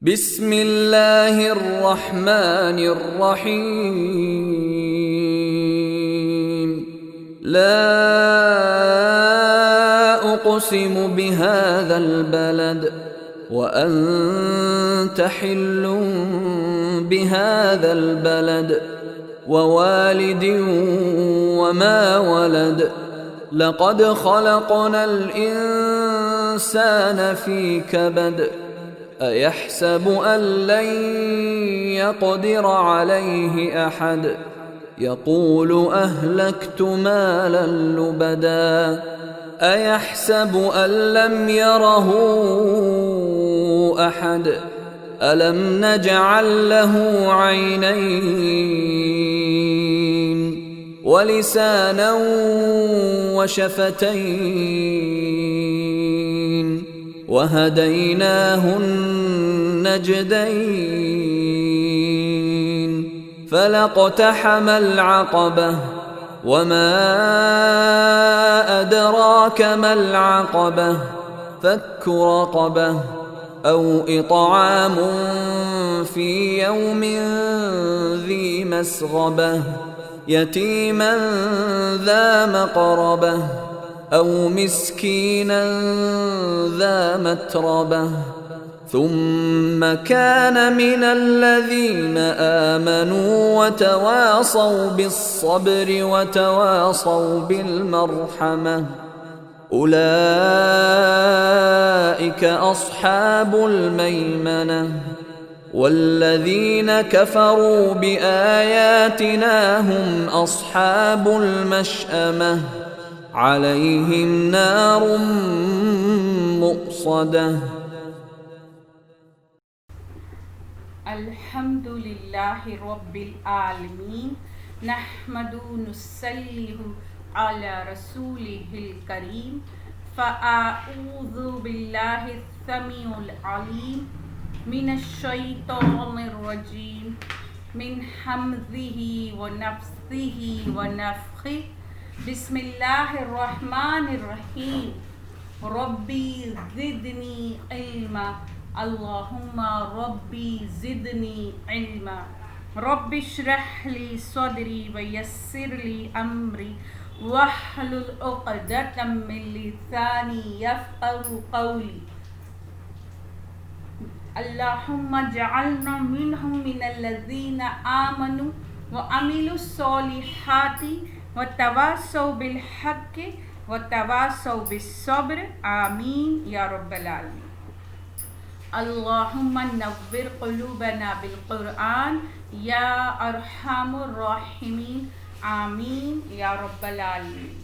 بسم اللہ الرحمن الرحیم لا اقسم بهذا البلد وانت حل بهذا البلد ووالد وما ولد لقد خلقنا الانسان في كبد أيحسب أن لن يقدر عليه أحد يقول أهلكت مالا لبدا أيحسب أن لم يره أحد ألم نجعل له عينين ولسانا وشفتين وهديناه النجدين فلاقتحم العقبة وما أدراك ما العقبة فك رقبة أو إطعام في يوم ذي مسغبة يتيما ذا مقربة أو مسكينا ذا متربة ثم كان من الذين آمنوا وتواصوا بالصبر وتواصوا بالمرحمة أولئك أصحاب الميمنة والذين كفروا بآياتنا هم أصحاب المشأمة علیہم نار مؤصدہ۔ الحمدللہ رب العالمین نحمدہ نصلی علی رسولہ الکریم فاعوذ باللہ السمیع العلیم من الشیطان الرجیم من حمزہ ونفثہ ونفخہ بسم اللہ الرحمن الرحیم ربی زدنی علما اللہم ربی زدنی علما رب اشرح لی صدری ویسر لی امری واحلل عقدۃ من لسانی یفقهوا قولی اللہم اجعلنا منہم من الذین آمنوا وعملوا الصالحات وتواصوا بالحق وتواصوا بالصبر آمین یا رب العالمین۔ اللہم نور قلوبنا بالقرآن یا ارحم الراحمین آمین یا رب العالمین۔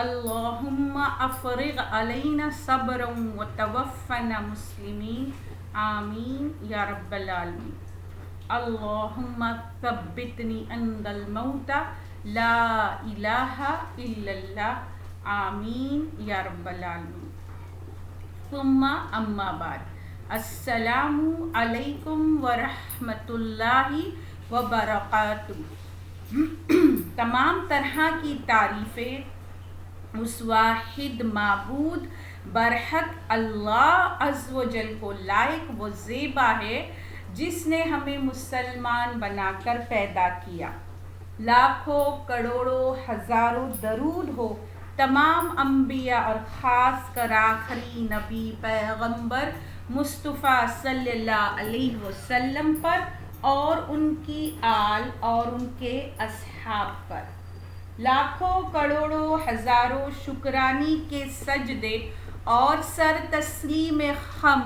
اللہم افرغ علینا صبرا وتوفنا مسلمین آمین یا رب العالمین۔ اللہم ثبتنی عند الموت لا الہ الا اللہ آمین یا رب العالمین۔ ثم اما بعد، السلام علیکم ورحمۃ اللہ وبرکاتہ۔ تمام طرح کی تعریفیں اس واحد معبود برحق اللہ عز و جل کو لائق و زیبا ہے جس نے ہمیں مسلمان بنا کر پیدا کیا۔ لاکھوں کروڑوں ہزاروں درود ہو تمام انبیاء اور خاص کر آخری نبی پیغمبر مصطفیٰ صلی اللہ علیہ وسلم پر اور ان کی آل اور ان کے اصحاب پر۔ لاکھوں کروڑوں ہزاروں شکرانی کے سجدے اور سر تسلیم خم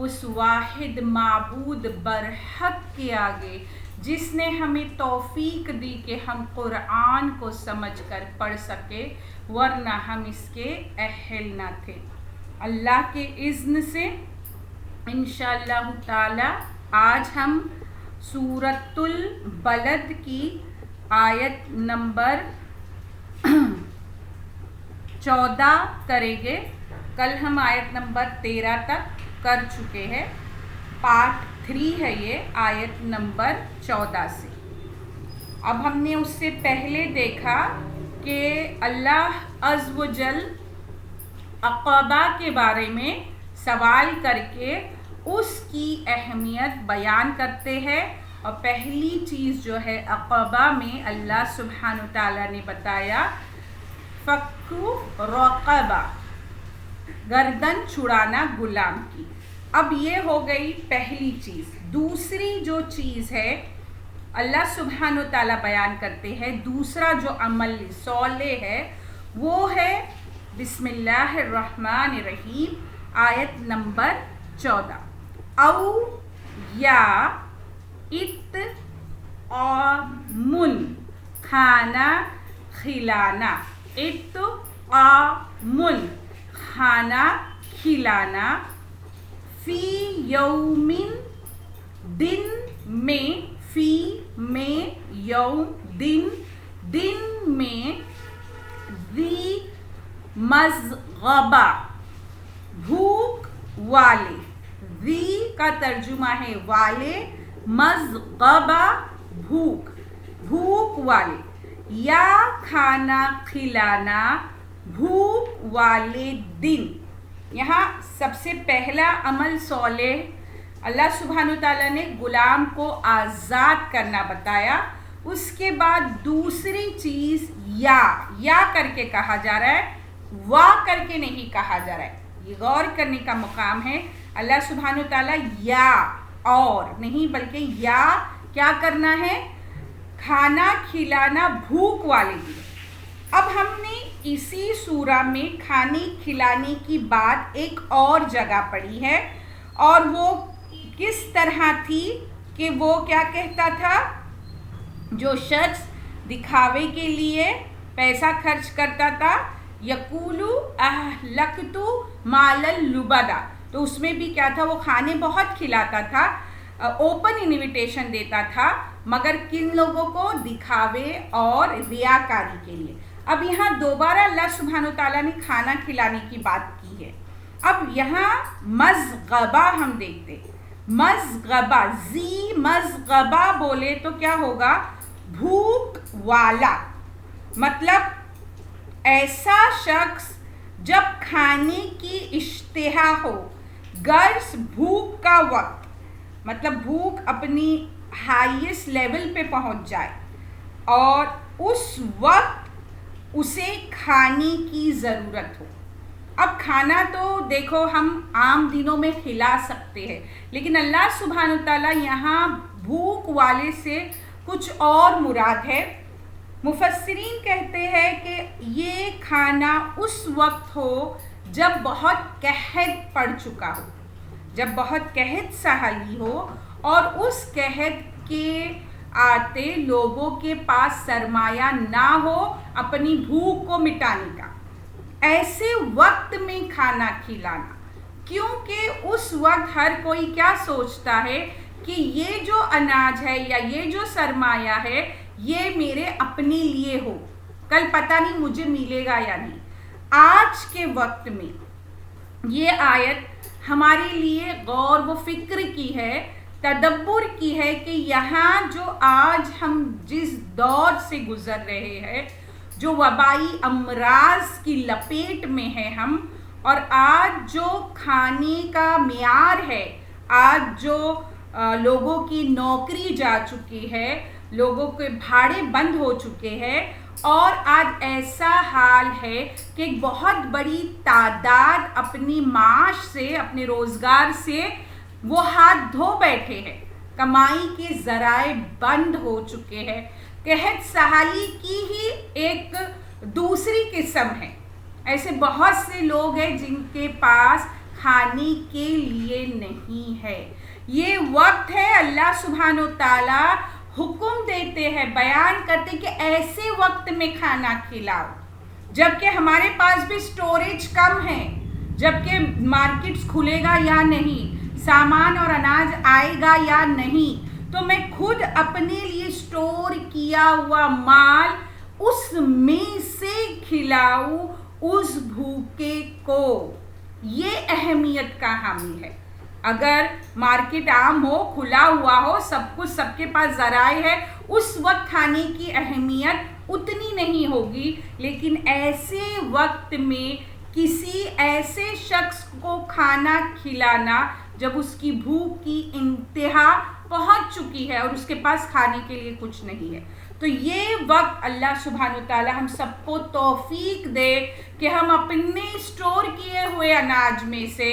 اس واحد معبود برحق کے آگے جس نے ہمیں توفیق دی کہ ہم قرآن کو سمجھ کر پڑھ سکے، ورنہ ہم اس کے اہل نہ تھے۔ اللہ کے اذن سے انشاءاللہ تعالی آج ہم سورۃ البلد کی آیت نمبر 14 کریں گے۔ کل ہم آیت نمبر 13 تک کر چکے ہیں، پارٹ 3 ہے یہ آیت نمبر 14 سے۔ اب ہم نے اس سے پہلے دیکھا کہ اللہ عز و جل عقبہ کے بارے میں سوال کر کے اس کی اہمیت بیان کرتے ہیں. اور پہلی چیز جو ہے عقبہ میں اللہ سبحانہ تعالیٰ نے بتایا فکو رقبہ، گردن چھڑانا غلام کی. اب یہ ہو گئی پہلی چیز. دوسری جو چیز ہے اللہ سبحانہ تعالیٰ بیان کرتے ہیں، دوسرا جو عمل صالح ہے وہ ہے بسم اللہ الرحمن الرحیم آیت نمبر 14. او یا اطعام، کھانا کھلانا، اطعام کھانا کھلانا، فی یومن دن میں، فی میں، یوم دن، دن میں، ذی مزغبہ بھوک والے، ذی کا ترجمہ ہے والے، مزغبہ بھوک، بھوک والے، یا کھانا کھلانا بھوک والے دن. یہاں سب سے پہلا عمل صالح اللہ سبحانہ تعالیٰ نے غلام کو آزاد کرنا بتایا. اس کے بعد دوسری چیز یا کر کے کہا جا رہا ہے، وا کر کے نہیں کہا جا رہا ہے. یہ غور کرنے کا مقام ہے. اللہ سبحانہ تعالیٰ یا اور نہیں بلکہ یا کیا کرنا ہے، کھانا کھلانا بھوک والے دن. اب ہم نے اسی سورہ میں کھانے کھلانے کی بات ایک اور جگہ پڑھی ہے، اور وہ کس طرح تھی کہ وہ کیا کہتا تھا، جو شخص دکھاوے کے لیے پیسہ خرچ کرتا تھا، یقولو اہلکتو مالا لبدا، تو اس میں بھی کیا تھا، وہ کھانے بہت کھلاتا تھا، اوپن انویٹیشن دیتا تھا، مگر کن لوگوں کو، دکھاوے اور ریاکاری کے لیے. اب یہاں دوبارہ اللہ سبحانہ تعالیٰ نے کھانا کھلانے کی بات کی ہے. اب یہاں مزغبہ ہم دیکھتے، مزغبہ، زی مزغبہ بولے تو کیا ہوگا، بھوک والا. مطلب ایسا شخص جب کھانے کی اشتہا ہو، غرض بھوک کا وقت، مطلب بھوک اپنی ہائیسٹ لیول پہ پہنچ جائے اور اس وقت اسے کھانے کی ضرورت ہو. اب کھانا تو دیکھو ہم عام دنوں میں کھلا سکتے ہیں، لیکن اللہ سبحانہ تعالیٰ یہاں بھوک والے سے کچھ اور مراد ہے. مفسرین کہتے ہیں کہ یہ کھانا اس وقت ہو جب بہت قحط پڑ چکا ہو، جب بہت قحط سہالی ہو اور اس قحط کے آتے لوگوں کے پاس سرمایہ نہ ہو اپنی بھوک کو مٹانے کا. ایسے وقت میں کھانا کھلانا، کیونکہ اس وقت ہر کوئی کیا سوچتا ہے کہ یہ جو اناج ہے یا یہ جو سرمایہ ہے یہ میرے اپنے لیے ہو، کل پتہ نہیں مجھے ملے گا یا نہیں. آج کے وقت میں یہ آیت ہمارے لیے غور و فکر کی ہے، تدبر کی ہے کہ یہاں جو آج ہم جس دور سے گزر رہے ہیں، جو وبائی امراض کی لپیٹ میں ہیں ہم، اور آج جو کھانے کا معیار ہے، آج جو لوگوں کی نوکری جا چکی ہے، لوگوں کے بھاڑے بند ہو چکے ہیں، اور آج ایسا حال ہے کہ ایک بہت بڑی تعداد اپنی معاش سے، اپنے روزگار سے وہ ہاتھ دھو بیٹھے ہیں، کمائی کے ذرائع بند ہو چکے ہیں. قحط سہالی کی ہی ایک دوسری قسم ہے. ایسے بہت سے لوگ ہیں جن کے پاس کھانے کے لیے نہیں ہے. یہ وقت ہے اللہ سبحانہ تعالیٰ حکم دیتے ہیں، بیان کرتے کہ ایسے وقت میں کھانا کھلاؤ جبکہ ہمارے پاس بھی سٹوریج کم ہے، جبکہ مارکیٹس کھلے گا یا نہیں، سامان اور اناج آئے گا یا نہیں، تو میں خود اپنے لیے سٹور کیا ہوا مال اس میں سے کھلاؤں اس بھوکے کو. یہ اہمیت کا حامل ہے. اگر مارکیٹ عام ہو، کھلا ہوا ہو، سب کچھ سب کے پاس ذرائع ہے، اس وقت کھانے کی اہمیت اتنی نہیں ہوگی. لیکن ایسے وقت میں کسی ایسے شخص کو کھانا کھلانا جب اس کی بھوک کی انتہا پہنچ چکی ہے اور اس کے پاس کھانے کے لیے کچھ نہیں ہے. تو یہ وقت اللہ سبحانہ وتعالی ہم سب کو توفیق دے کہ ہم اپنے اسٹور کیے ہوئے اناج میں سے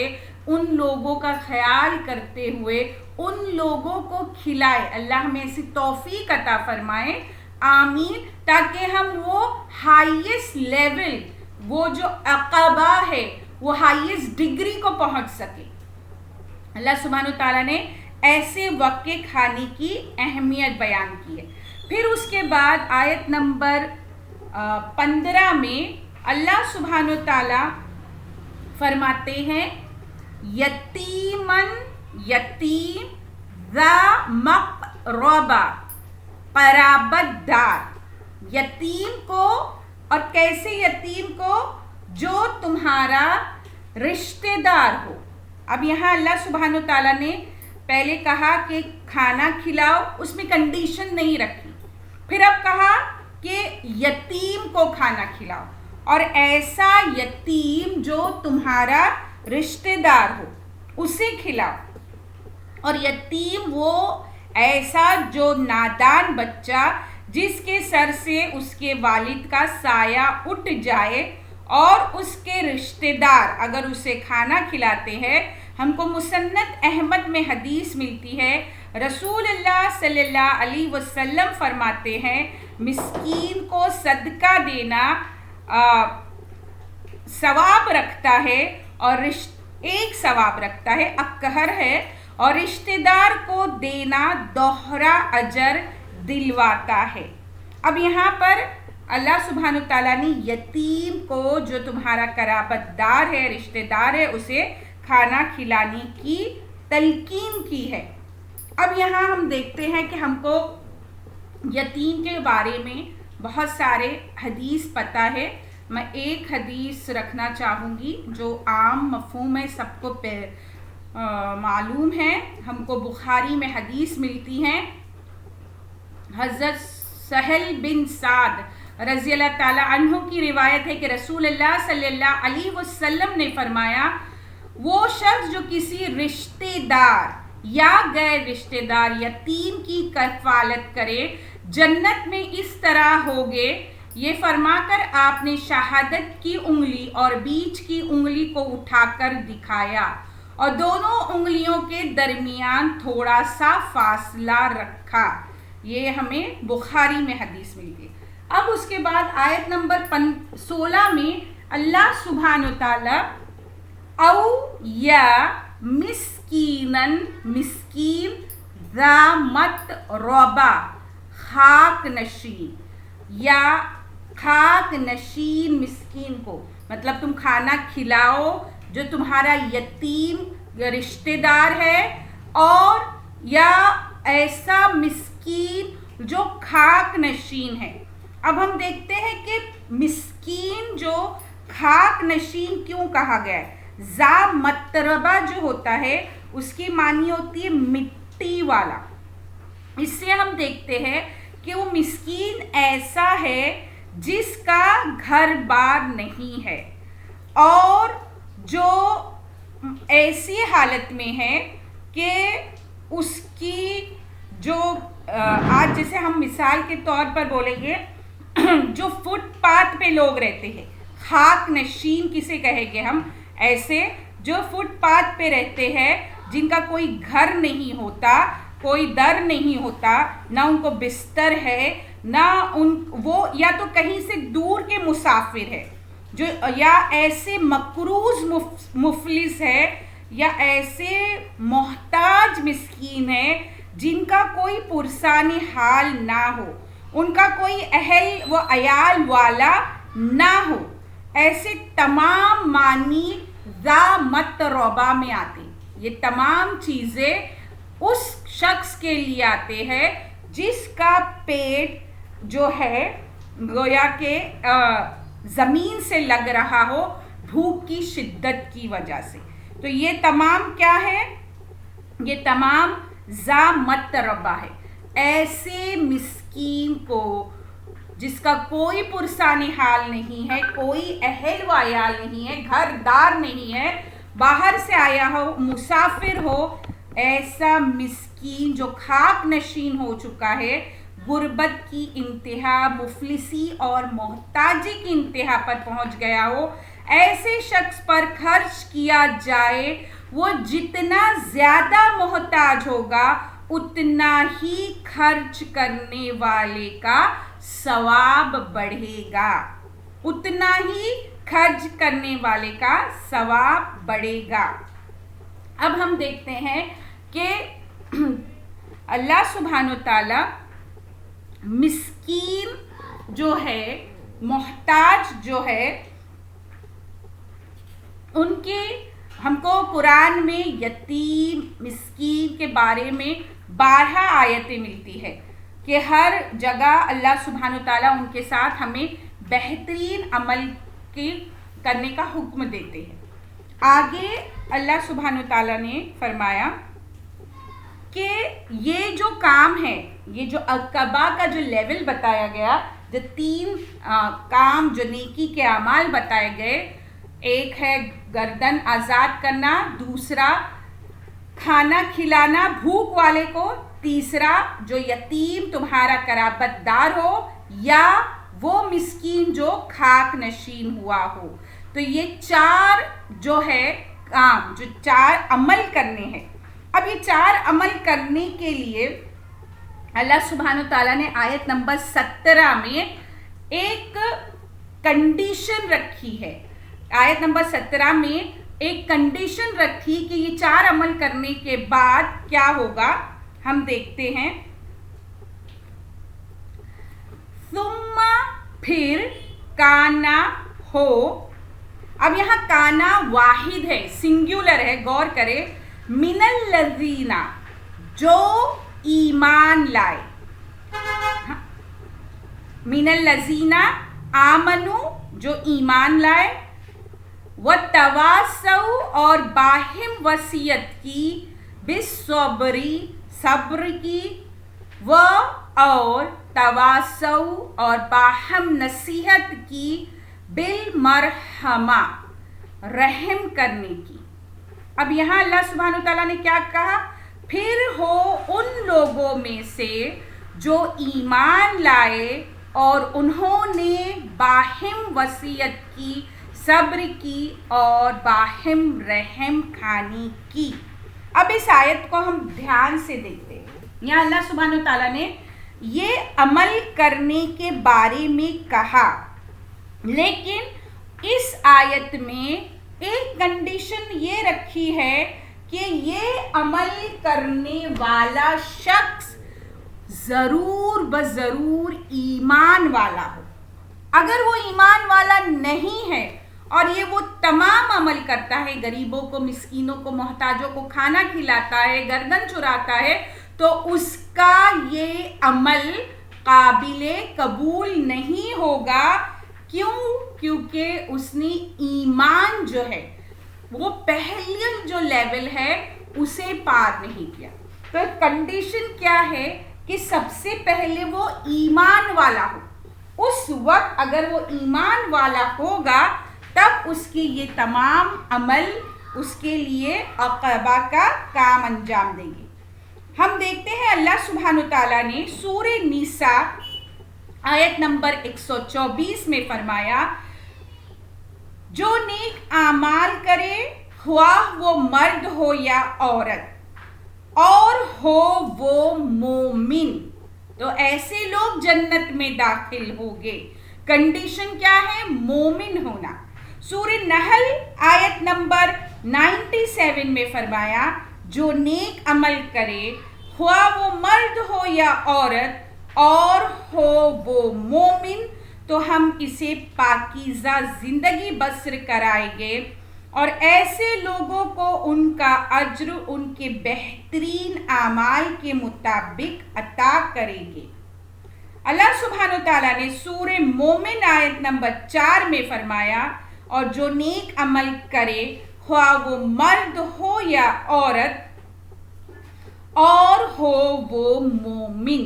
ان لوگوں کا خیال کرتے ہوئے ان لوگوں کو کھلائے. اللہ ہمیں ایسی توفیق عطا فرمائے, آمین, تاکہ ہم وہ ہائیسٹ لیول, وہ جو عقبہ ہے, وہ ہائیسٹ ڈگری کو پہنچ سکے. اللہ سبحانہ وتعالیٰ نے ایسے وقت کے کھانے کی اہمیت بیان کی ہے. پھر اس کے بعد آیت نمبر 15 میں اللہ سبحانہ وتعالیٰ فرماتے ہیں یتیمن, یتیم, ذا مقربہ, قرابت دار. یتیم کو, اور کیسے یتیم کو, جو تمہارا رشتہ دار ہو. اب یہاں اللہ سبحانہ وتعالیٰ نے پہلے کہا کہ کھانا کھلاؤ, اس میں کنڈیشن نہیں رکھی. پھر اب کہا کہ یتیم کو کھانا کھلاؤ, اور ایسا یتیم جو تمہارا رشتہ دار ہو اسے کھلاؤ. اور یتیم وہ ایسا جو نادان بچہ جس کے سر سے اس کے والد کا سایہ اٹھ جائے, اور اس کے رشتہ دار اگر اسے کھانا کھلاتے ہیں. ہم کو مسند احمد میں حدیث ملتی ہے, رسول اللہ صلی اللہ علیہ وسلم فرماتے ہیں مسکین کو صدقہ دینا ثواب رکھتا ہے, اور ایک ثواب رکھتا ہے, اکہر ہے, اور رشتہ دار کو دینا دوہرا اجر دلواتا ہے. اب یہاں پر اللہ سبحانہ تعالیٰ نے یتیم کو, جو تمہارا قرابت دار ہے, رشتہ دار ہے, اسے کھانا کھلانے کی تلقین کی ہے. اب یہاں ہم دیکھتے ہیں کہ ہم کو یتیم کے بارے میں بہت سارے حدیث پتہ ہے. میں ایک حدیث رکھنا چاہوں گی جو عام مفہوم ہے, سب کو معلوم ہے. ہم کو بخاری میں حدیث ملتی ہیں, حضرت سہل بن سعد رضی اللہ تعالی عنہ کی روایت ہے کہ رسول اللہ صلی اللہ علیہ وسلم نے فرمایا وہ شخص جو کسی رشتہ دار یا غیر رشتہ دار یتیم کی کفالت کرے جنت میں اس طرح ہوگے. یہ فرما کر آپ نے شہادت کی انگلی اور بیچ کی انگلی کو اٹھا کر دکھایا, اور دونوں انگلیوں کے درمیان تھوڑا سا فاصلہ رکھا. یہ ہمیں بخاری میں حدیث ملتی ہے. اب اس کے بعد آیت نمبر 16 میں اللہ سبحانہ وتعالی او یا مسکینن, مسکین, ذا متربہ, خاک نشین, یا خاک نشین مسکین کو, مطلب تم کھانا کھلاؤ جو تمہارا یتیم رشتہ دار ہے, اور یا ایسا مسکین جو خاک نشین ہے. اب ہم دیکھتے ہیں کہ مسکین جو خاک نشین کیوں کہا گیا ہے. ذا متربہ جو ہوتا ہے اس کی معنی ہوتی ہے مٹی والا. اس سے ہم دیکھتے ہیں کہ وہ مسکین ایسا ہے جس کا گھر بار نہیں ہے, اور جو ایسی حالت میں ہے کہ اس کی جو آج جیسے ہم مثال کے طور پر بولیں گے جو فٹ پاتھ پہ لوگ رہتے ہیں, خاک نشین کسے کہیں گے ہم, ایسے جو فٹ پاتھ پہ رہتے ہیں جن کا کوئی گھر نہیں ہوتا, کوئی در نہیں ہوتا, نہ ان کو بستر ہے, نہ وہ یا تو کہیں سے دور کے مسافر ہے, جو یا ایسے مقروض مفلس ہے, یا ایسے محتاج مسکین ہے جن کا کوئی پرسان حال نہ ہو, ان کا کوئی اہل و عیال والا نہ ہو. ایسے تمام معنی ذا متربہ میں آتے. یہ تمام چیزیں اس شخص کے لیے آتے ہیں جس کا پیٹ جو ہے گویا کہ زمین سے لگ رہا ہو بھوک کی شدت کی وجہ سے. تو یہ تمام کیا ہے, یہ تمام ذا متربہ ہے. ایسے مسکین کو جس کا کوئی پرسان حال نہیں ہے, کوئی اہل و عیال نہیں ہے, گھر دار نہیں ہے, باہر سے آیا ہو، مسافر ہو، ایسا مسکین جو خاک نشین ہو چکا ہے، غربت کی انتہا، مفلسی اور محتاجی کی انتہا پر پہنچ گیا ہو، ایسے شخص پر خرچ کیا جائے، وہ جتنا زیادہ محتاج ہوگا اتنا ہی خرچ کرنے والے کا ثواب بڑھے گا، اتنا ہی خرچ کرنے والے کا ثواب بڑھے گا۔ اب ہم دیکھتے ہیں کہ اللہ سبحانہ و تعالی مسکین جو ہے، محتاج جو ہے، ان کے ہم کو قرآن میں یتیم مسکین کے بارے میں 12 آیتیں ملتی ہے کہ ہر جگہ اللہ سبحانہ وتعالیٰ ان کے ساتھ ہمیں بہترین عمل کرنے کا حکم دیتے ہیں۔ آگے اللہ سبحانہ وتعالیٰ نے فرمایا کہ یہ جو کام ہے، یہ جو عقبہ کا جو لیول بتایا گیا، جو 3 کام جو نیکی کے اعمال بتائے گئے، ایک ہے گردن آزاد کرنا، دوسرا کھانا کھلانا بھوک والے کو، تیسرا جو یتیم تمہارا قرابت دار ہو یا وہ مسکین جو خاک نشین ہوا ہو۔ تو یہ 4 جو ہے کام، جو 4 عمل کرنے ہیں۔ اب یہ 4 عمل کرنے کے لیے اللہ سبحانہ وتعالیٰ نے آیت نمبر 17 میں ایک کنڈیشن رکھی ہے۔ آیت نمبر 17 میں ایک کنڈیشن رکھی کہ یہ 4 عمل کرنے کے بعد کیا ہوگا، ہم دیکھتے ہیں۔ ثم پھر کانا ہو، اب یہاں کانا واحد ہے، سنگولر ہے، غور کرے، من الذین جو ایمان لائے، من الذین آمنو جو ایمان لائے، وتواصوا اور باہم وصیت کی، بالصبری صبر کی، اور تواصوا اور باہم نصیحت کی، بالمرحمہ رحم کرنے کی۔ اب یہاں اللہ سبحانہ وتعالیٰ نے کیا کہا، پھر ہو ان لوگوں میں سے جو ایمان لائے اور انہوں نے باہم وصیت کی، صبر کی اور باہم رحم کھانی کی۔ اب اس آیت کو ہم دھیان سے دیکھتے ہیں۔ یہاں اللہ سبحانہ وتعالیٰ نے یہ عمل کرنے کے بارے میں کہا، لیکن اس آیت میں ایک کنڈیشن یہ رکھی ہے کہ یہ عمل کرنے والا شخص ضرور بضرور ایمان والا ہو۔ اگر وہ ایمان والا نہیں ہے اور یہ وہ تمام عمل کرتا ہے، غریبوں کو، مسکینوں کو، محتاجوں کو کھانا کھلاتا ہے، گردن چراتا ہے، تو اس کا یہ عمل قابل قبول نہیں ہوگا۔ کیوں؟ کیونکہ اس نے ایمان جو ہے وہ پہلی جو لیول ہے اسے پار نہیں کیا۔ تو کنڈیشن کیا ہے کہ سب سے پہلے وہ ایمان والا ہو۔ اس وقت اگر وہ ایمان والا ہوگا تب اس کے یہ تمام عمل اس کے لیے عقبہ کا کام انجام دیں گے۔ ہم دیکھتے ہیں اللہ سبحانہ وتعالیٰ نے سورہ نساء آیت نمبر 124 میں فرمایا، جو نیک اعمال کرے، خواہ وہ مرد ہو یا عورت، اور ہو وہ مومن، تو ایسے لوگ جنت میں داخل ہوگے۔ کنڈیشن کیا ہے؟ مومن ہونا۔ سورہ نحل آیت نمبر 97 میں فرمایا، جو نیک عمل کرے، خواہ وہ مرد ہو یا عورت، اور ہو وہ مومن، تو ہم اسے پاکیزہ زندگی بسر کرائیں گے، اور ایسے لوگوں کو ان کا اجر ان کے بہترین اعمال کے مطابق عطا کریں گے۔ اللہ سبحانہ وتعالیٰ نے سورہ مومن آیت نمبر 4 میں فرمایا، اور جو نیک عمل کرے، خواہ وہ مرد ہو یا عورت، اور ہو وہ مومن،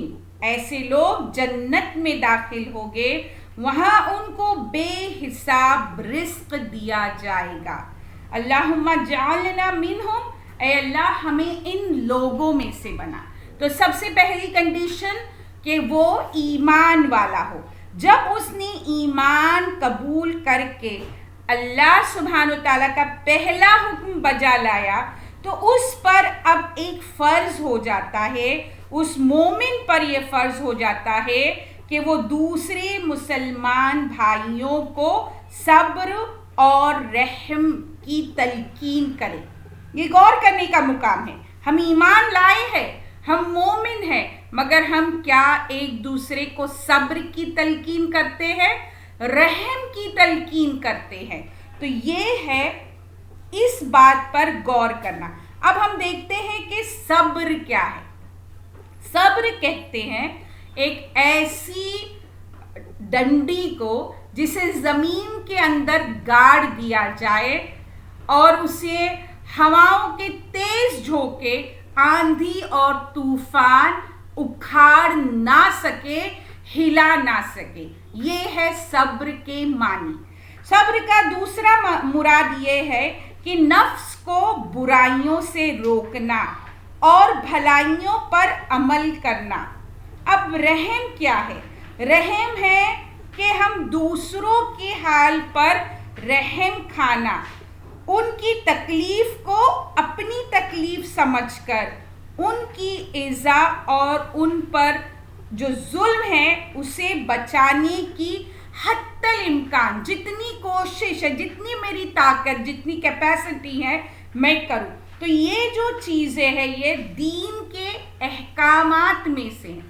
ایسے لوگ جنت میں داخل ہوگے، وہاں ان کو بے حساب رزق دیا جائے گا۔ اللہم جعلنا منہم، اے اللہ ہمیں ان لوگوں میں سے بنا. تو سب سے پہلی کنڈیشن کہ وہ ایمان والا ہو. جب اس نے ایمان قبول کر کے اللہ سبحانہ وتعالیٰ کا پہلا حکم بجا لایا تو اس پر اب ایک فرض ہو جاتا ہے، اس مومن پر یہ فرض ہو جاتا ہے کہ وہ دوسرے مسلمان بھائیوں کو صبر اور رحم کی تلقین کرے. یہ غور کرنے کا مقام ہے. ہم ایمان لائے ہیں، ہم مومن ہیں، مگر ہم کیا ایک دوسرے کو صبر کی تلقین کرتے ہیں، رحم کی تلقین کرتے ہیں؟ تو یہ ہے اس بات پر غور کرنا. اب ہم دیکھتے ہیں کہ صبر کیا ہے. صبر کہتے ہیں ایک ایسی ڈنڈی کو جسے زمین کے اندر گاڑ دیا جائے اور اسے ہواؤں کے تیز جھونکے، آندھی اور طوفان اکھاڑ نہ سکے، ہلا نہ سکے. یہ ہے صبر کے معنی. صبر کا دوسرا مراد یہ ہے کہ نفس کو برائیوں سے روکنا اور بھلائیوں پر عمل کرنا. اب رحم کیا ہے؟ رحم ہے کہ ہم دوسروں کے حال پر رحم کھانا، ان کی تکلیف کو اپنی تکلیف سمجھ کر ان کی ایذا اور ان پر جو ظلم ہے اسے بچانے کی حتی الامکان جتنی کوشش ہے، جتنی میری طاقت، جتنی کیپیسٹی ہے میں کروں. تو یہ جو چیزیں ہیں یہ دین کے احکامات میں سے ہیں.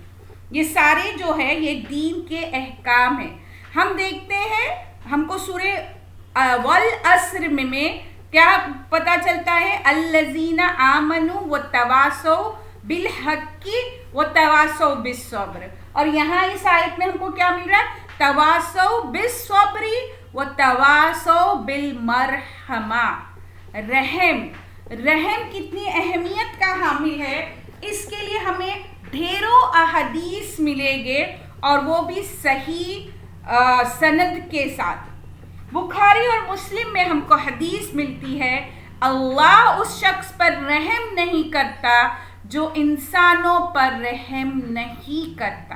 یہ سارے جو ہے یہ دین کے احکام ہیں. ہم دیکھتے ہیں، ہم کو سورہ والعصر میں کیا پتہ چلتا ہے؟ الذین آمنوا وتواصوا بالحق وتواصوا بالصبر. اور یہاں اس آیت میں ہم کو کیا مل رہا ہے؟ تواصوا بالصبر وتواصوا بالمرحمہ. رحم کتنی اہمیت کا حامل ہے، اس کے لیے ہمیں ڈھیروں احادیث ملیں گے اور وہ بھی صحیح سند کے ساتھ. بخاری اور مسلم میں ہم کو حدیث ملتی ہے، اللہ اس شخص پر رحم نہیں کرتا جو انسانوں پر رحم نہیں کرتا.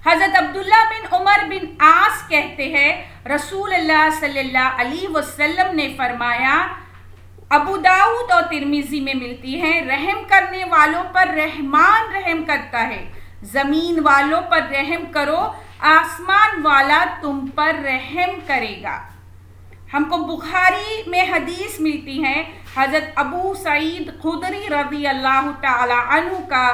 حضرت عبداللہ بن عمر بن عاص کہتے ہیں رسول اللہ صلی اللہ علیہ وسلم نے فرمایا، ابو داؤد اور ترمذی میں ملتی ہے، رحم کرنے والوں پر رحمان رحم کرتا ہے، زمین والوں پر رحم کرو، آسمان والا تم پر رحم کرے گا. ہم کو بخاری میں حدیث ملتی ہے، حضرت ابو سعید خدری رضی اللہ تعالی عنہ کا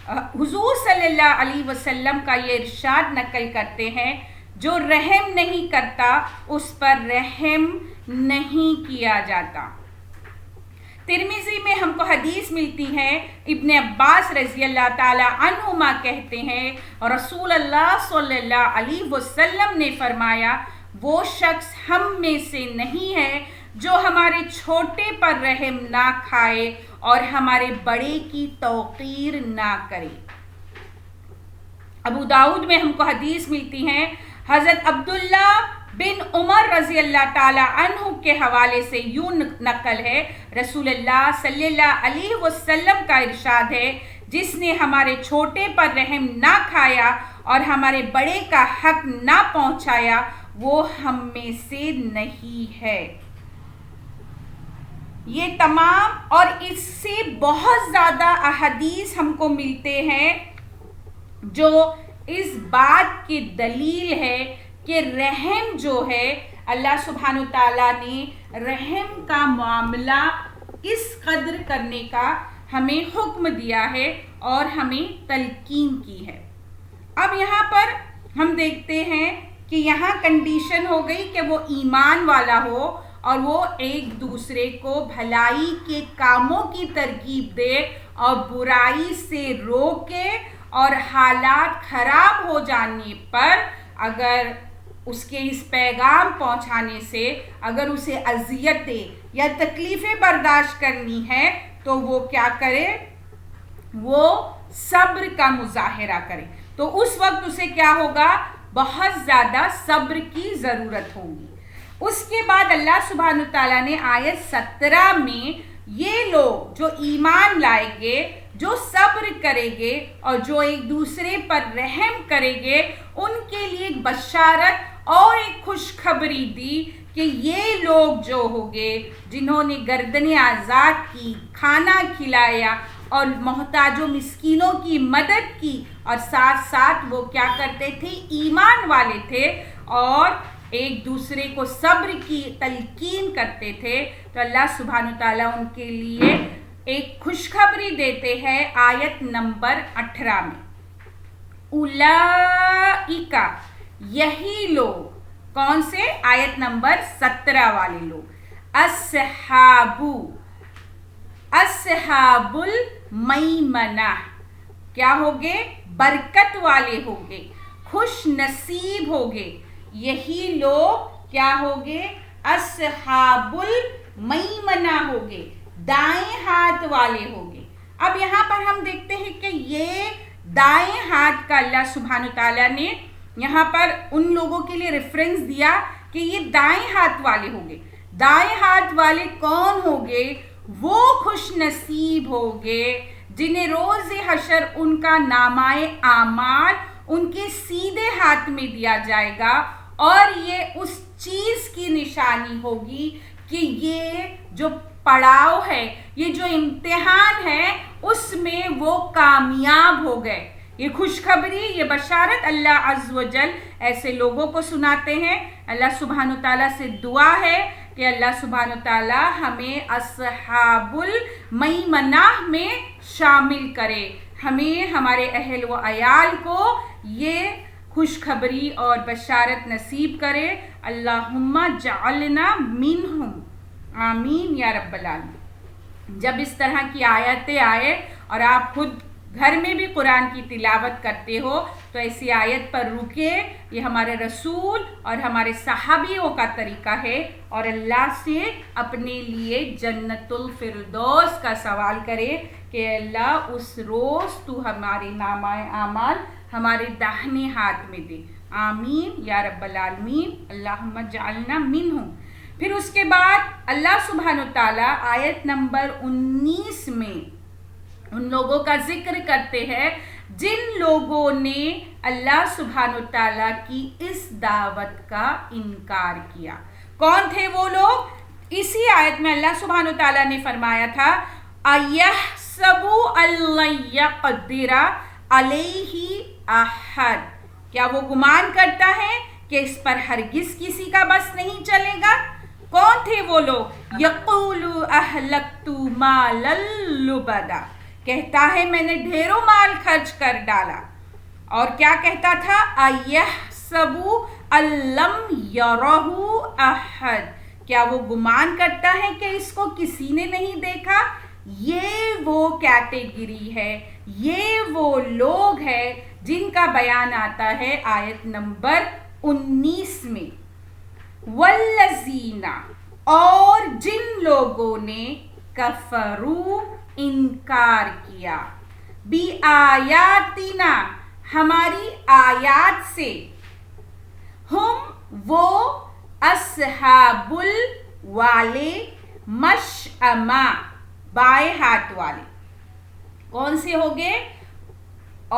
حضور صلی اللہ علیہ وسلم کا یہ ارشاد نقل کرتے ہیں، جو رحم نہیں کرتا اس پر رحم نہیں کیا جاتا. ترمذی میں ہم کو حدیث ملتی ہے، ابن عباس رضی اللہ تعالی عنہما کہتے ہیں رسول اللہ صلی اللہ علیہ وسلم نے فرمایا، وہ شخص ہم میں سے نہیں ہے جو ہمارے چھوٹے پر رحم نہ کھائے اور ہمارے بڑے کی توقیر نہ کرے. ابو داؤد میں ہم کو حدیث ملتی ہے، حضرت عبداللہ بن عمر رضی اللہ تعالی عنہ کے حوالے سے یوں نقل ہے، رسول اللہ صلی اللہ علیہ وسلم کا ارشاد ہے، جس نے ہمارے چھوٹے پر رحم نہ کھایا اور ہمارے بڑے کا حق نہ پہنچایا وہ ہم میں سے نہیں ہے. یہ تمام اور اس سے بہت زیادہ احادیث ہم کو ملتے ہیں جو اس بات کی دلیل ہے کہ رحم جو ہے اللہ سبحانہ وتعالیٰ نے رحم کا معاملہ اس قدر کرنے کا ہمیں حکم دیا ہے اور ہمیں تلقین کی ہے. اب یہاں پر ہم دیکھتے ہیں کہ یہاں کنڈیشن ہو گئی کہ وہ ایمان والا ہو اور وہ ایک دوسرے کو بھلائی کے کاموں کی ترغیب دے اور برائی سے روکے، اور حالات خراب ہو جانے پر اگر اس کے اس پیغام پہنچانے سے اگر اسے اذیتیں یا تکلیفیں برداشت کرنی ہے تو وہ کیا کرے؟ وہ صبر کا مظاہرہ کرے. تو اس وقت اسے کیا ہوگا؟ بہت زیادہ صبر کی ضرورت ہوگی. اس کے بعد اللہ سبحانہ تعالیٰ نے آیت 17 میں یہ لوگ جو ایمان لائیں گے، جو صبر کریں گے اور جو ایک دوسرے پر رحم کریں گے، ان کے لیے ایک بشارت اور ایک خوشخبری دی کہ یہ لوگ جو ہوگے جنہوں نے گردنیں آزاد کی، کھانا کھلایا اور محتاج و مسکینوں کی مدد کی، اور ساتھ ساتھ وہ کیا کرتے تھے؟ ایمان والے تھے اور ایک دوسرے کو صبر کی تلقین کرتے تھے، تو اللہ سبحانہ تعالیٰ ان کے لیے ایک خوشخبری دیتے ہیں آیت نمبر 18 میں، اولئک، یہی لوگ، کون سے؟ آیت نمبر 17 والے لوگ، اصحاب المیمنہ، کیا ہوگے؟ برکت والے ہوگے، خوش نصیب ہوگے، یہی لوگ کیا ہوگے؟ اصحاب المیمنہ ہوگے، دائیں ہاتھ والے ہوگے۔ اب یہاں پر ہم دیکھتے ہیں کہ یہ دائیں ہاتھ کا اللہ سبحانہ تعالیٰ نے یہاں پر ان لوگوں کے لیے ریفرنس دیا کہ یہ دائیں ہاتھ والے ہوگے۔ دائیں ہاتھ والے کون ہوگے؟ وہ خوش نصیب ہوگے جنہیں روز حشر ان کا نامہ اعمال ان کے سیدھے ہاتھ میں دیا جائے گا، اور یہ اس چیز کی نشانی ہوگی کہ یہ جو پڑاؤ ہے، یہ جو امتحان ہے، اس میں وہ کامیاب ہو گئے۔ یہ خوشخبری، یہ بشارت اللہ عز و جل ایسے لوگوں کو سناتے ہیں۔ اللہ سبحانہ تعالیٰ سے دعا ہے کہ اللہ سبحانہ تعالیٰ ہمیں اصحاب المیمنہ میں شامل کرے، ہمیں ہمارے اہل و عیال کو یہ خوشخبری اور بشارت نصیب کرے۔ اللہم جعلنا منہم، آمین یا رب العالمین۔ جب اس طرح کی آیتیں آئے اور آپ خود گھر میں بھی قرآن کی تلاوت کرتے ہو تو ایسی آیت پر رکے، یہ ہمارے رسول اور ہمارے صحابیوں کا طریقہ ہے، اور اللہ سے اپنے لیے جنت الفردوس کا سوال کرے کہ اللہ اس روز تو ہمارے نامہ اعمال ہمارے داہنے ہاتھ میں دے، آمین یا رب العالمین، اللہم جعلنا منہم۔ پھر اس کے بعد اللہ سبحانہ تعالیٰ آیت نمبر 19 میں ان لوگوں کا ذکر کرتے ہیں جن لوگوں نے اللہ سبحانہ تعالیٰ کی اس دعوت کا انکار کیا۔ کون تھے وہ لوگ؟ اسی آیت میں اللہ سبحانہ تعالیٰ نے فرمایا تھا، اَيَحْسَبُ أَن يَقْدِرَ عَلَيْهِ أَحَدٌ، کیا وہ گمان کرتا ہے کہ اس پر ہرگز کسی کا بس نہیں چلے گا؟ کون تھے وہ لوگ؟ یقول اہلکت مالا لبدا، کہتا ہے میں نے ڈھیروں مال خرچ کر ڈالا، اور کیا کہتا تھا؟ ایحسب ان لم یرہ احد، کیا وہ گمان کرتا ہے کہ اس کو کسی نے نہیں دیکھا؟ یہ وہ کیٹیگری ہے، یہ وہ لوگ ہیں جن کا بیان آتا ہے آیت نمبر 19 میں، والذین، اور جن لوگوں نے کفروا، انکار کیا، بی آیاتنا، ہماری آیات سے، ہم وہ اصحاب والے، مشأمہ، بائیں ہاتھ والے، کون سے ہوگے؟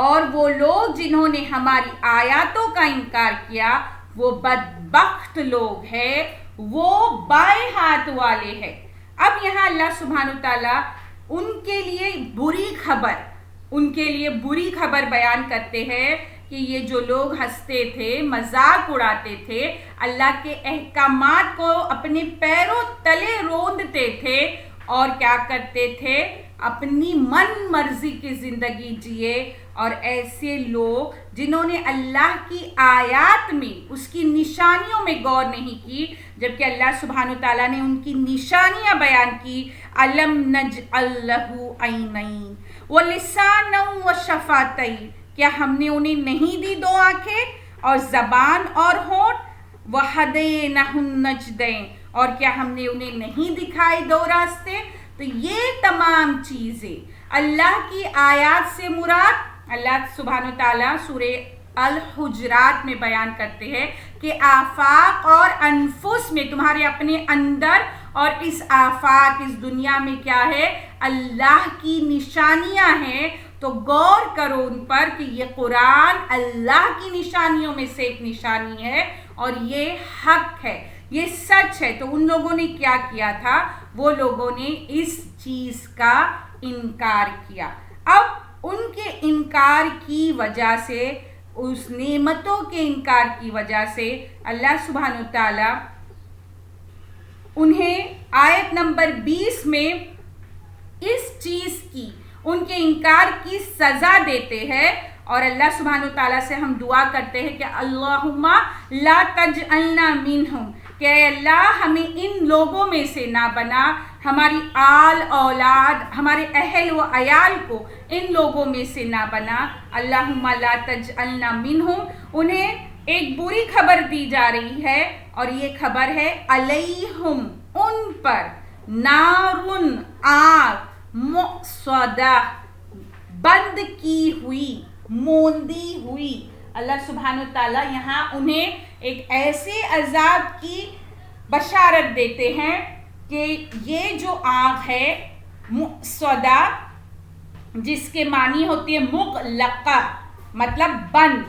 اور وہ لوگ جنہوں نے ہماری آیاتوں کا انکار کیا وہ بدبخت لوگ ہیں، وہ بائیں ہاتھ والے ہیں۔ اب یہاں اللہ سبحانہ تعالیٰ ان کے لیے بری خبر بیان کرتے ہیں کہ یہ جو لوگ ہنستے تھے، مذاق اڑاتے تھے، اللہ کے احکامات کو اپنے پیروں تلے روندتے تھے اور کیا کرتے تھے؟ اپنی من مرضی کی زندگی جیے، اور ایسے لوگ جنہوں نے اللہ کی آیات میں، اس کی نشانیوں میں غور نہیں کی، جبکہ اللہ سبحانہ تعالیٰ نے ان کی نشانیاں بیان کی، الم نجعل لہ عینین ولسانا وشفتین، کیا ہم نے انہیں نہیں دی دو آنکھیں اور زبان اور ہونٹ؟ وہدینہ النجدین، اور کیا ہم نے انہیں نہیں دکھائے دو راستے؟ تو یہ تمام چیزیں اللہ کی آیات سے مراد، اللہ سبحانہ تعالیٰ سورہ الحجرات میں بیان کرتے ہیں کہ آفاق اور انفس میں، تمہارے اپنے اندر اور اس آفاق، اس دنیا میں کیا ہے؟ اللہ کی نشانیاں ہیں. تو غور کرو ان پر کہ یہ قرآن اللہ کی نشانیوں میں سے ایک نشانی ہے اور یہ حق ہے، یہ سچ ہے. تو ان لوگوں نے کیا کیا تھا؟ وہ لوگوں نے اس چیز کا انکار کیا. اب ان کے انکار کی وجہ سے، اس نعمتوں کے انکار کی وجہ سے اللہ سبحانہ وتعالی انہیں آیت نمبر 20 میں اس چیز کی، ان کے انکار کی سزا دیتے ہیں. اور اللہ سبحانہ وتعالیٰ سے ہم دعا کرتے ہیں کہ اللہم لا تجعلنا منہم، کہ اے اللہ ہمیں ان لوگوں میں سے نہ بنا، ہماری آل اولاد، ہمارے اہل و عیال کو ان لوگوں میں سے نہ بنا. اللہم لا تجعلنا منہم. انہیں ایک بری خبر دی جا رہی ہے اور یہ خبر ہے علیہم، ان پر، نارن، آگ، مؤصدہ، بند کی ہوئی، موندی ہوئی. اللہ سبحانہ وتعالیٰ یہاں انہیں ایک ایسے عذاب کی بشارت دیتے ہیں کہ یہ جو آگ ہے مؤصدہ، جس کے معنی ہوتی ہے مغلقہ، مطلب بند،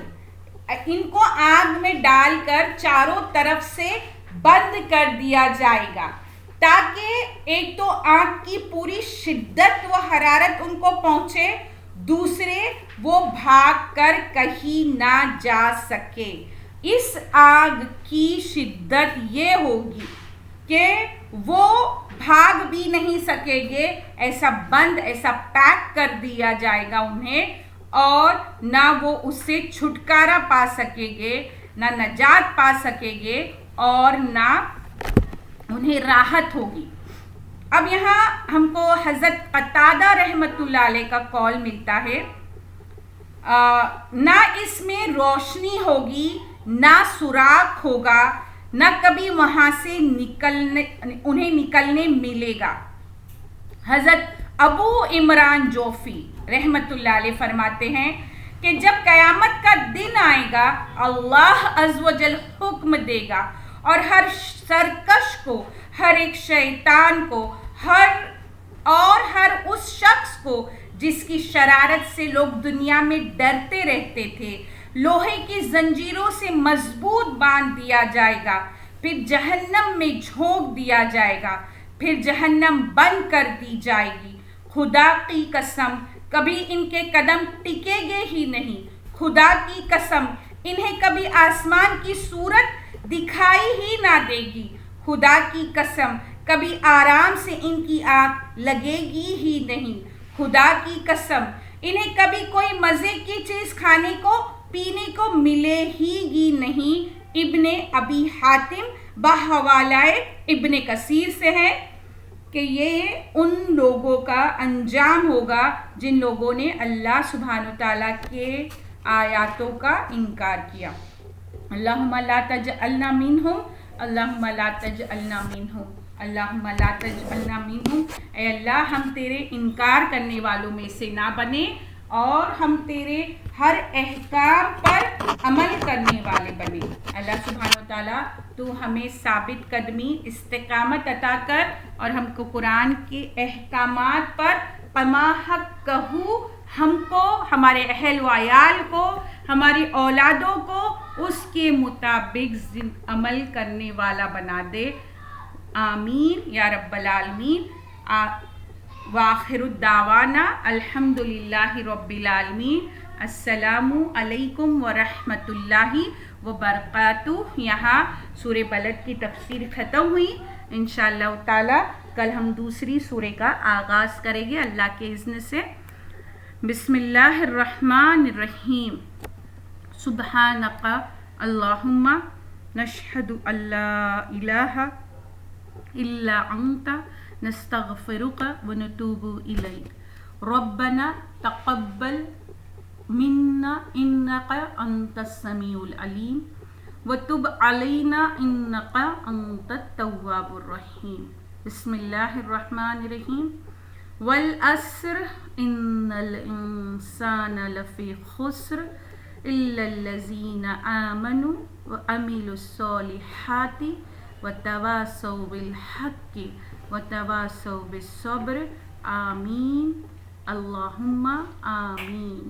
ان کو آگ میں ڈال کر چاروں طرف سے بند کر دیا جائے گا تاکہ ایک تو آگ کی پوری شدت و حرارت ان کو پہنچے، دوسرے وہ بھاگ کر کہیں نہ جا سکے. اس آگ کی شدت یہ ہوگی کہ وہ بھاگ بھی نہیں سکیں گے، ایسا بند، ایسا پیک کر دیا جائے گا انہیں، اور نہ وہ اس سے چھٹکارا پا سکیں گے، نہ نجات پا سکیں گے اور نہ انہیں راحت ہوگی. اب یہاں ہم کو حضرت قتادہ رحمۃ اللہ علیہ کا قول ملتا ہے، نہ اس میں روشنی ہوگی، نہ سوراخ ہوگا، نہ کبھی وہاں سے انہیں نکلنے ملے گا. حضرت ابو عمران جوفی رحمۃ اللہ علیہ فرماتے ہیں کہ جب قیامت کا دن آئے گا، اللہ عز و جل حکم دے گا اور ہر سرکش کو، ہر ایک شیطان کو، ہر اس شخص کو جس کی شرارت سے لوگ دنیا میں ڈرتے رہتے تھے، لوہے کی زنجیروں سے مضبوط باندھ دیا جائے گا، پھر جہنم میں جھونک دیا جائے گا، پھر جہنم بند کر دی جائے گی. خدا کی قسم کبھی ان کے قدم ٹکے گے ہی نہیں، خدا کی قسم انہیں کبھی آسمان کی صورت دکھائی ہی نہ دے گی، خدا کی قسم کبھی آرام سے ان کی آنکھ لگے گی ہی نہیں، خدا کی قسم انہیں کبھی کوئی مزے کی چیز کھانے کو، پینے کو ملے ہی نہیں. ابن ابی حاتم بحوالہ ابن کثیر سے ہے کہ یہ ان لوگوں کا انجام ہوگا جن لوگوں نے اللہ سبحانہ وتعالیٰ کے آیاتوں کا انکار کیا. اللہم لا تجعلنا منہم، اللہم لا تجعلنا منہم، اللہم لا تجعلنا منہم. اے اللہ ہم تیرے انکار کرنے والوں میں سے نہ بنے اور ہم تیرے ہر احکام پر عمل کرنے والے بنے. اللہ سبحانہ وتعالیٰ تو ہمیں ثابت قدمی، استقامت عطا کر اور ہم کو قرآن کے احکامات پر کما حق کہو، ہم کو، ہمارے اہل و عیال کو، ہماری اولادوں کو اس کے مطابق عمل کرنے والا بنا دے. آمین یا رب العالمین. وآخر الدعوانا الحمدللہ رب العالمین. السلام علیکم ورحمۃ اللہ وبرکاتہ. یہاں سورہ بلد کی تفسیر ختم ہوئی. انشاءاللہ تعالی کل ہم دوسری سورہ کا آغاز کریں گے اللہ کے اذن سے. بسم اللہ الرحمن الرحیم. سبحانک اللہم نشہد ان لا الہ الا انت نستغفرک ونتوب الیک. ربنا تقبل منا انک انت السمیع العلیم وتب علینا انک انت التواب الرحیم. بسم اللہ الرحمن الرحیم. والعصر ان الانسان لفی خسر إلا الذين آمنوا وعملوا الصالحات وتواصوا بالحق وتواصوا بالصبر آمین اللہم آمین.